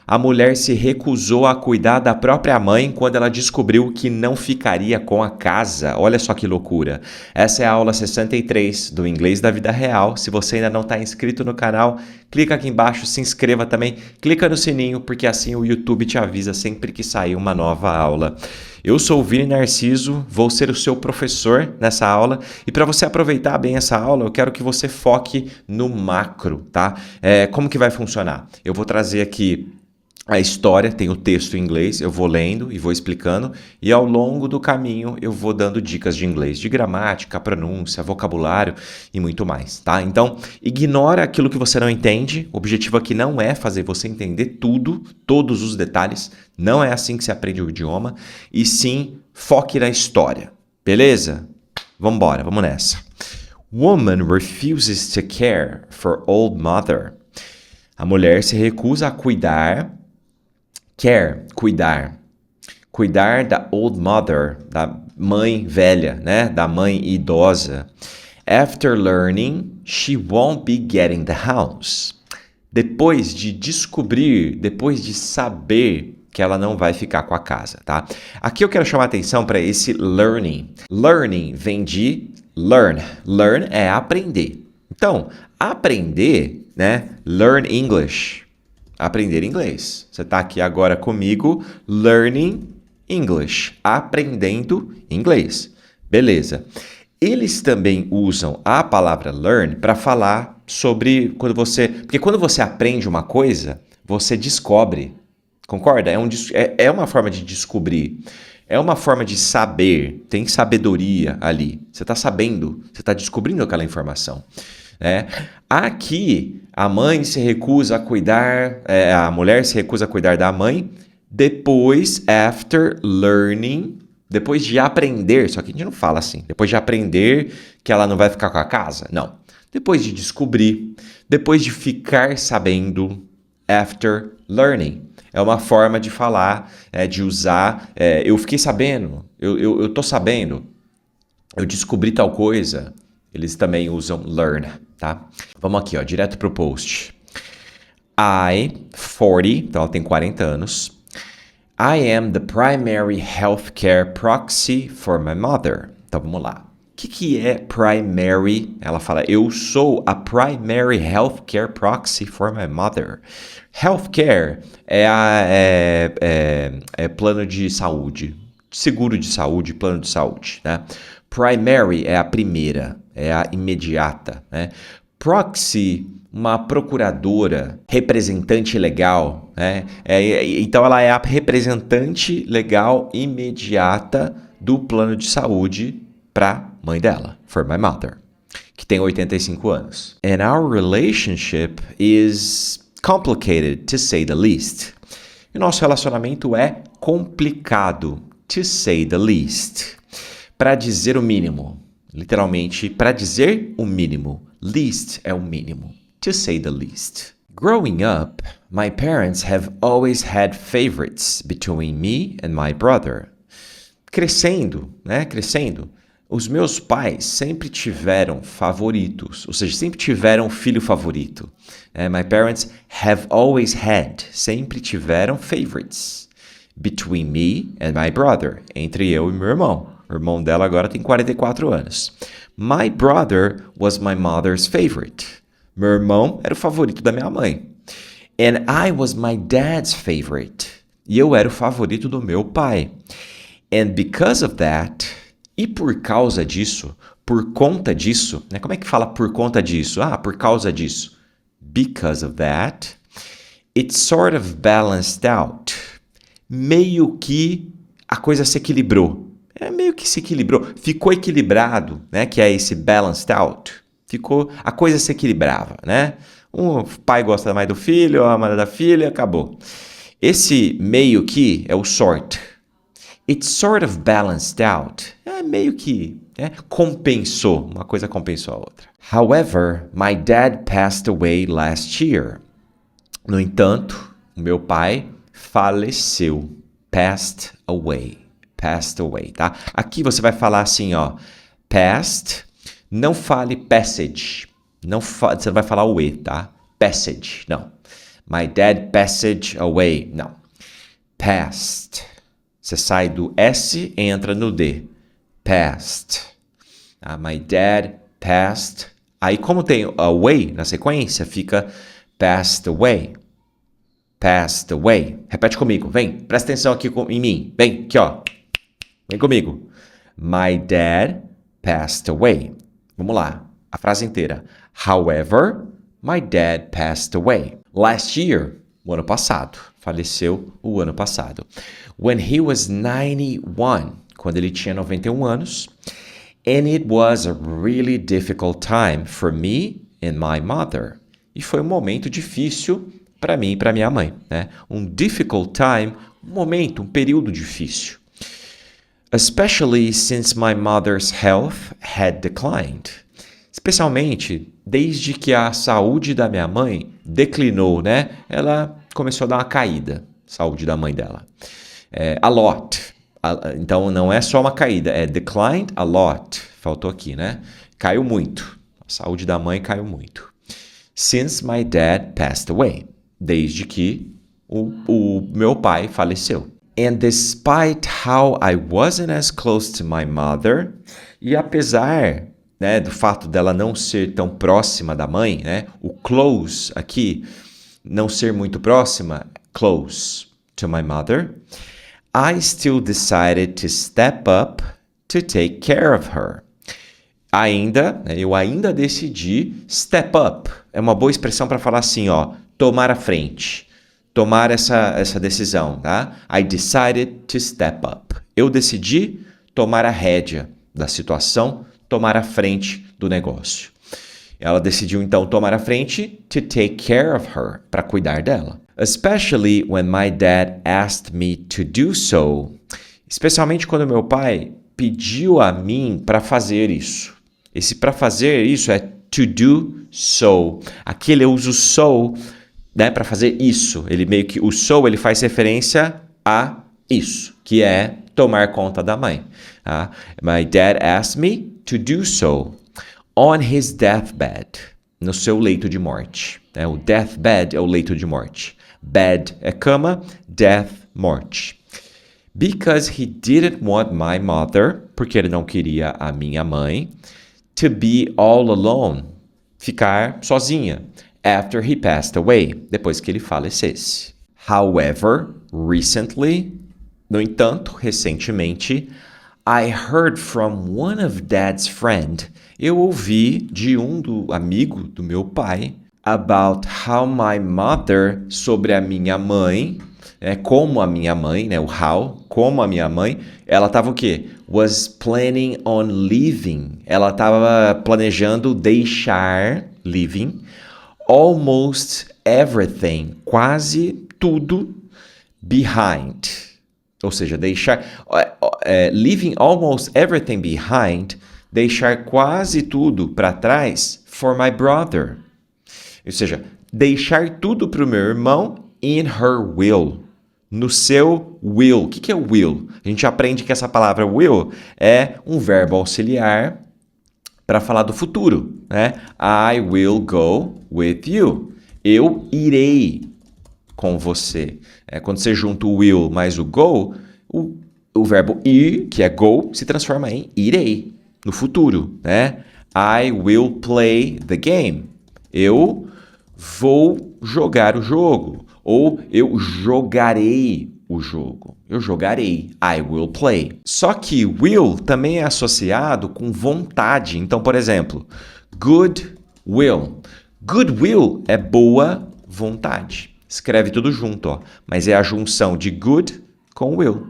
A mulher se recusou a cuidar da própria mãe quando ela descobriu que não ficaria com a casa. Olha só que loucura. Essa é a aula 63 do Inglês da Vida Real. Se você ainda não está inscrito no canal, clica aqui embaixo, se inscreva também, clica no sininho, porque assim o YouTube te avisa sempre que sair uma nova aula. Eu sou o Vini Narciso, vou ser o seu professor nessa aula e para você aproveitar bem essa aula, eu quero que você foque no macro, tá? Como que vai funcionar? Eu vou trazer aqui a história, tem o texto em inglês, eu vou lendo e vou explicando, e ao longo do caminho eu vou dando dicas de inglês, de gramática, pronúncia, vocabulário e muito mais, tá? Então, ignora aquilo que você não entende, o objetivo aqui não é fazer você entender tudo, todos os detalhes, não é assim que se aprende o idioma, e sim, foque na história, beleza? Vambora, vamos nessa. Woman refuses to care for old mother. A mulher se recusa a cuidar cuidar da old mother, da mãe velha, né? Da mãe idosa. After learning, she won't be getting the house. Depois de descobrir, depois de saber que ela não vai ficar com a casa, tá? Aqui eu quero chamar a atenção para esse learning. Learning vem de learn. Learn é aprender. Então, aprender, né? Learn English. Aprender inglês. Você está aqui agora comigo, learning English, aprendendo inglês. Beleza. Eles também usam a palavra learn para falar sobre porque quando você aprende uma coisa, você descobre. Concorda? É uma forma de descobrir. É uma forma de saber. Tem sabedoria ali. Você está sabendo, você está descobrindo aquela informação. Aqui, a mãe se recusa a cuidar, a mulher se recusa a cuidar da mãe depois, after learning, depois de aprender, só que a gente não fala assim, depois de aprender que ela não vai ficar com a casa, não. Depois de descobrir, depois de ficar sabendo, after learning. É uma forma de falar, de usar, eu fiquei sabendo, eu tô sabendo, eu descobri tal coisa. Eles também usam learn, tá? Vamos aqui, ó, direto pro post. 40, então ela tem 40 anos. I am the primary healthcare proxy for my mother. Então vamos lá. O que é primary? Ela fala, eu sou a primary healthcare proxy for my mother. Healthcare é plano de saúde, seguro de saúde, plano de saúde, né? Primary é a primeira, é a imediata, né? Proxy, uma procuradora, representante legal, né? Então ela é a representante legal imediata do plano de saúde para mãe dela, for my mother, que tem 85 anos. And our relationship is complicated, to say the least. E nosso relacionamento é complicado, to say the least. Para dizer o mínimo. Literalmente, para dizer o mínimo. Least é o mínimo. To say the least. Growing up, my parents have always had favorites between me and my brother. Crescendo, os meus pais sempre tiveram favoritos, ou seja, sempre tiveram filho favorito. My parents have always had, sempre tiveram favorites. Between me and my brother, entre eu e meu irmão. O irmão dela agora tem 44 anos. My brother was my mother's favorite. Meu irmão era o favorito da minha mãe. And I was my dad's favorite. E eu era o favorito do meu pai. And because of that, e por causa disso, por conta disso, né? Como é que fala por conta disso? Por causa disso. Because of that, it sort of balanced out. Meio que a coisa se equilibrou. Meio que se equilibrou. Ficou equilibrado, né? Que é esse balanced out. A coisa se equilibrava, né? O pai gosta mais do filho, a mãe da filha, acabou. Esse meio que é o sort. It sort of balanced out. Meio que compensou. Uma coisa compensou a outra. However, my dad passed away last year. No entanto, o meu pai faleceu. Passed away, tá? Aqui você vai falar assim, ó, past, não fale passage, você não vai falar o E, tá? Passage, não. My dad passed away. Não. Passed. Você sai do S e entra no D. Passed. My dad passed. Aí, como tem away na sequência, fica passed away. Passed away. Repete comigo. Vem, presta atenção aqui em mim. Vem, aqui, ó. Vem comigo. My dad passed away. Vamos lá. A frase inteira. However, my dad passed away. Last year, o ano passado. Faleceu o ano passado. When he was 91, quando ele tinha 91 anos. And it was a really difficult time for me and my mother. E foi um momento difícil para mim e para minha mãe, né? Um difficult time, um momento, um período difícil. Especially since my mother's health had declined. Especialmente desde que a saúde da minha mãe declinou, né? Ela começou a dar uma caída, saúde da mãe dela. A lot. Então não é só uma caída, é declined a lot. Faltou aqui, né? Caiu muito. A saúde da mãe caiu muito. Since my dad passed away. Desde que o meu pai faleceu. And despite how I wasn't as close to my mother, e apesar, né, do fato dela não ser tão próxima da mãe, né, o close aqui, não ser muito próxima, close to my mother, I still decided to step up to take care of her. Eu ainda decidi step up. É uma boa expressão para falar assim, ó, tomar a frente, tomar essa decisão, tá? I decided to step up. Eu decidi tomar a rédea da situação, tomar a frente do negócio. Ela decidiu então tomar a frente to take care of her, para cuidar dela. Especially when my dad asked me to do so. Especialmente quando meu pai pediu a mim para fazer isso. Esse para fazer isso é to do so. Aqui ele usa o so, né, para fazer isso. Ele meio que o so ele faz referência a isso, que é tomar conta da mãe. My dad asked me to do so on his deathbed, no seu leito de morte. O deathbed é o leito de morte. Bed é cama, death, morte. Because he didn't want my mother, porque ele não queria a minha mãe, to be all alone, ficar sozinha, after he passed away, depois que ele falecesse. However, recently, no entanto, recentemente, I heard from one of Dad's friend. Eu ouvi de amigo do meu pai about how my mother, sobre a minha mãe, como a minha mãe, né, o how, como a minha mãe, ela estava o quê? Was planning on leaving. Ela estava planejando deixar, leaving, almost everything, quase tudo, behind. Ou seja, deixar, leaving almost everything behind, deixar quase tudo para trás for my brother. Ou seja, deixar tudo para o meu irmão in her will, no seu will. O que é will? A gente aprende que essa palavra will é um verbo auxiliar para falar do futuro, né? I will go with you. Eu irei com você. Quando você junta o will mais o go, o verbo ir, que é go, se transforma em irei, no futuro, né? I will play the game. Eu vou jogar o jogo. Ou eu jogarei o jogo. Eu jogarei. I will play. Só que will também é associado com vontade. Então, por exemplo, good will. Good will é boa vontade. Escreve tudo junto, ó. Mas é a junção de good com will.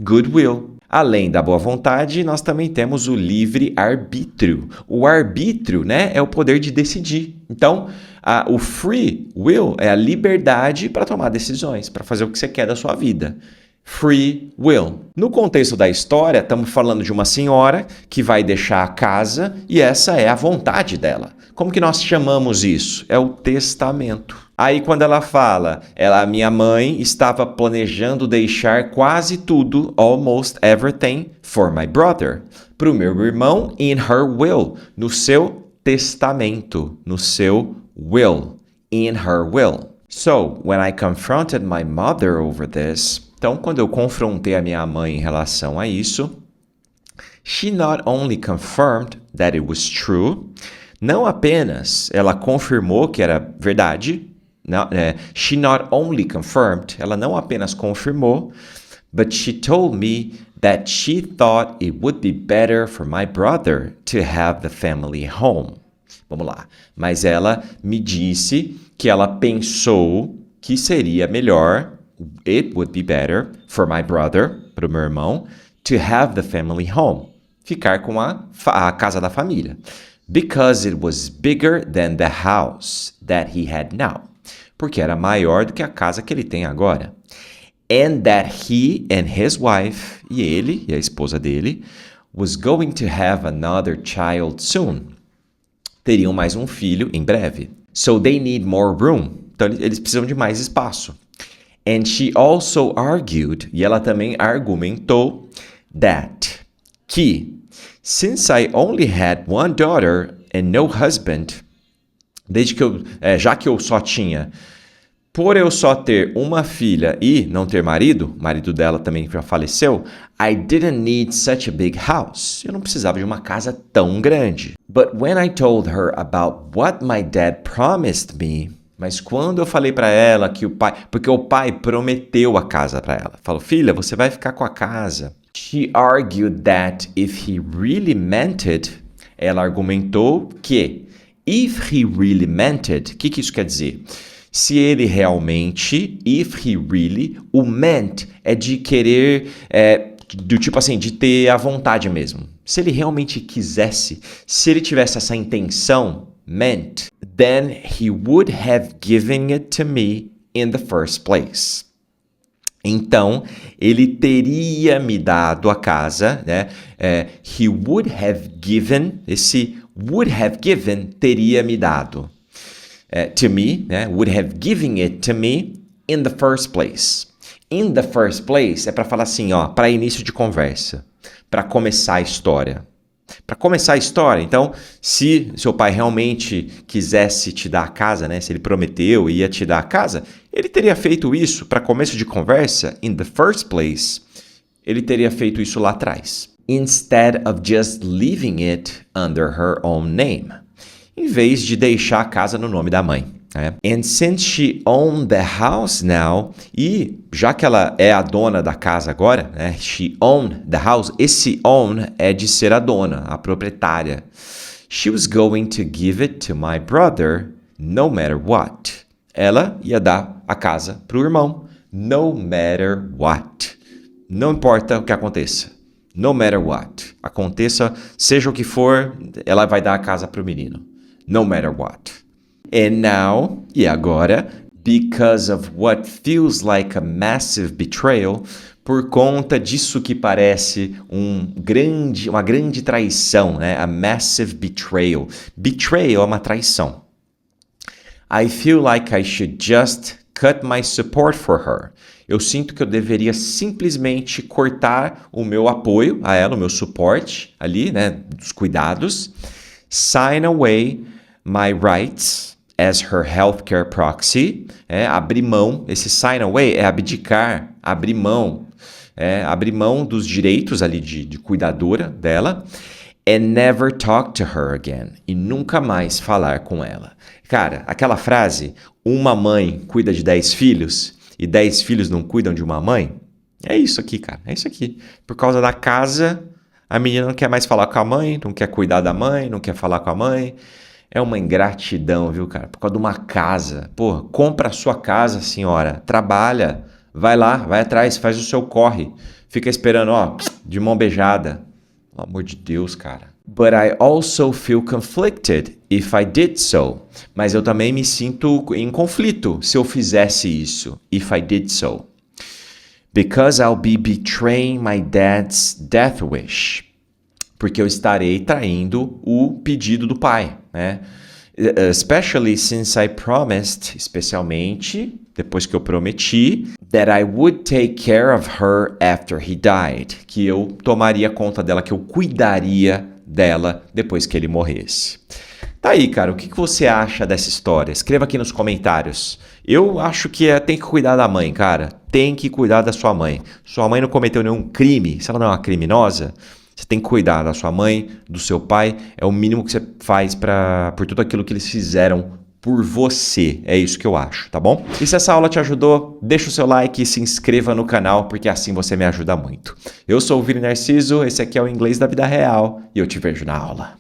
Good will. Além da boa vontade, nós também temos o livre-arbítrio. O arbítrio, né, é o poder de decidir. Então, o free will é a liberdade para tomar decisões, para fazer o que você quer da sua vida. Free will. No contexto da história, estamos falando de uma senhora que vai deixar a casa e essa é a vontade dela. Como que nós chamamos isso? É o testamento. Aí quando ela fala, minha mãe estava planejando deixar quase tudo, almost everything, for my brother, para o meu irmão, in her will, no seu testamento, no seu will, in her will. So, when I confronted my mother over this, então quando eu confrontei a minha mãe em relação a isso, she not only confirmed that it was true, não apenas ela confirmou que era verdade, não, she not only confirmed, ela não apenas confirmou, but she told me that she thought it would be better for my brother to have the family home. Vamos lá. Mas ela me disse que ela pensou que seria melhor, it would be better for my brother, para o meu irmão, to have the family home. Ficar com a casa da família. Because it was bigger than the house that he had now. Porque era maior do que a casa que ele tem agora. And that he and his wife, e ele, e a esposa dele, was going to have another child soon. Teriam mais um filho em breve. So they need more room. Então eles precisam de mais espaço. And she also argued, e ela também argumentou, que since I only had one daughter and no husband, já que eu só tinha, por eu só ter uma filha e não ter marido, o marido dela também já faleceu, I didn't need such a big house. Eu não precisava de uma casa tão grande. But when I told her about what my dad promised me, mas quando eu falei para ela que porque o pai prometeu a casa para ela, falou, filha, você vai ficar com a casa. She argued that if he really meant it, ela argumentou que if he really meant it, o que isso quer dizer? Se ele realmente, if he really, o meant é de querer, do tipo assim, de ter a vontade mesmo. Se ele realmente quisesse, se ele tivesse essa intenção, meant, then he would have given it to me in the first place. Então, ele teria me dado a casa, né? He would have given, esse would have given teria me dado to me, né? Would have given it to me in the first place. In the first place é para falar assim, ó, para início de conversa, para começar a história. Para começar a história, então, se seu pai realmente quisesse te dar a casa, né? Se ele prometeu e ia te dar a casa, ele teria feito isso para começo de conversa, in the first place, ele teria feito isso lá atrás. Instead of just leaving it under her own name. Em vez de deixar a casa no nome da mãe. And since she owned the house now, e já que ela é a dona da casa agora, né? She owned the house. Esse own é de ser a dona, a proprietária. She was going to give it to my brother no matter what. Ela ia dar a casa para o irmão, no matter what. Não importa o que aconteça. No matter what. Aconteça, seja o que for, ela vai dar a casa para o menino. No matter what. And now, e agora, because of what feels like a massive betrayal, por conta disso que parece uma grande traição, né? A massive betrayal. Betrayal é uma traição. I feel like I should just cut my support for her. Eu sinto que eu deveria simplesmente cortar o meu apoio a ela, o meu suporte ali, né? Dos cuidados. Sign away my rights as her healthcare proxy, abrir mão, esse sign away é abdicar, abrir mão dos direitos ali de cuidadora dela, and never talk to her again, e nunca mais falar com ela. Cara, aquela frase, uma mãe cuida de 10 filhos e 10 filhos não cuidam de uma mãe, é isso aqui, cara, é isso aqui. Por causa da casa, a menina não quer mais falar com a mãe, não quer cuidar da mãe, não quer falar com a mãe. É uma ingratidão, viu, cara? Por causa de uma casa. Pô, compra a sua casa, senhora. Trabalha. Vai lá, vai atrás, faz o seu corre. Fica esperando, ó, de mão beijada. Pelo amor de Deus, cara. But I also feel conflicted if I did so. Mas eu também me sinto em conflito se eu fizesse isso. If I did so. Because I'll be betraying my dad's death wish. Porque eu estarei traindo o pedido do pai, né? Especially since I promised, especialmente depois que eu prometi, that I would take care of her after he died, que eu tomaria conta dela, que eu cuidaria dela depois que ele morresse. Tá aí, cara, o que você acha dessa história? Escreva aqui nos comentários. Eu acho que tem que cuidar da mãe, cara. Tem que cuidar da sua mãe. Sua mãe não cometeu nenhum crime, se ela não é uma criminosa, você tem que cuidar da sua mãe, do seu pai. É o mínimo que você faz por tudo aquilo que eles fizeram por você. É isso que eu acho, tá bom? E se essa aula te ajudou, deixa o seu like e se inscreva no canal, porque assim você me ajuda muito. Eu sou o Vini Narciso, esse aqui é o Inglês da Vida Real e eu te vejo na aula.